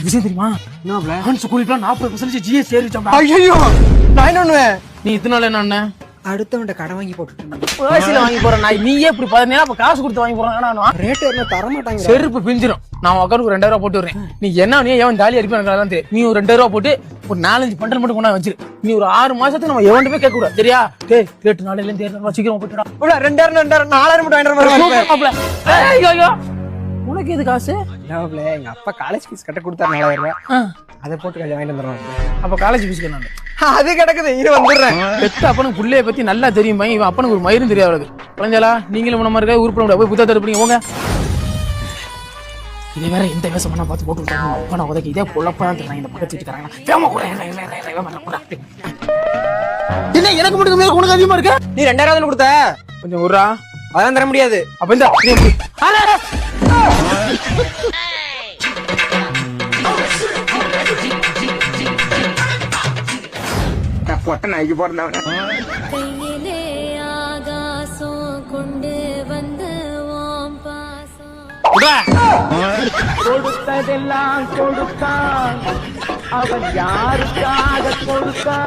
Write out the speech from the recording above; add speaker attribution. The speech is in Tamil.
Speaker 1: விஷயம் தெரியுமா? கூலிட்டு 40% GS ஏறிச்சான்.
Speaker 2: ஐயோ நான் என்ன பண்ணுவேன்?
Speaker 1: நீ இதனால என்ன
Speaker 2: அடுத்தவன்ட்ட கடன் வாங்கி போட்டுட்டு
Speaker 1: பேசில வாங்கி போறேன். நான் நீயே இப்படி 17 அப்ப காசு கொடுத்து வாங்கி போறேன்.
Speaker 2: ரேட் என்ன தர மாட்டாங்க.
Speaker 1: செருப்பு பிஞ்சிரும். நான் உட்காந்து 2000 ரூபாய் போட்டு வரேன். நீ என்ன நீ எவன் ஜாலியா இருப்பான் தெரியும். நீ ஒரு 2000 ரூபாய் போட்டு ஒரு 4-5 பண்டல் மட்டும் கொண்டா வச்சிரு. நீ ஒரு 6 மாசத்துக்கு நம்ம எவன்ட்டுமே கேட்க கூடாது சரியா? கேட்டு நாளையில இருந்து 2000 சீக்கிரம் போட்டுடா.
Speaker 2: 2000 4000 மட்டும்
Speaker 1: ஐயோ உனக்கு எது காசு?
Speaker 2: எங்க அப்பா காலேஜ் ஃபீஸ் கட்ட கொடுத்தாரு 4000 ரூபாய். அதை போட்டு கொஞ்சம் வாங்கிட்டு வந்துடுவாங்க.
Speaker 1: அப்ப காலேஜ் ஃபீஸ் நான்
Speaker 2: அது கிடக்குது. இது வந்துடுறேன்.
Speaker 1: பெத்த அப்பனுக்கு புள்ளைய பத்தி நல்லா தெரியும். இவன் அப்பனுக்கு ஒரு மயிரும் தெரியாது. குழந்தைலா நீங்களும் உன மாதிரி உருப்பட முடியாது. போய் புத்தகத்தை எடுப்பீங்க போங்க. இதே வேற இந்த வேஷம் நான் பார்த்து போட்டு அப்பா உதக்கி இதே பொழப்பதான் தெரியும். இந்த பக்கத்து வீட்டுக்காரங்க என்ன எனக்கு மட்டும் மேல உனக்கு அதிகமா இருக்கு.
Speaker 2: நீ 2000 கொடுத்த
Speaker 1: கொஞ்சம் உர்றா.
Speaker 2: அதெல்லாம் தர முடியாது.
Speaker 1: அப்ப இந்த
Speaker 2: பொட்ட நாய்க்கு போறேன்.
Speaker 3: கையிலே ஆகாசம் கொண்டு வந்து
Speaker 1: கொடுத்ததெல்லாம் கொடுத்தான் அவன் யாருக்காக கொடுத்தான்.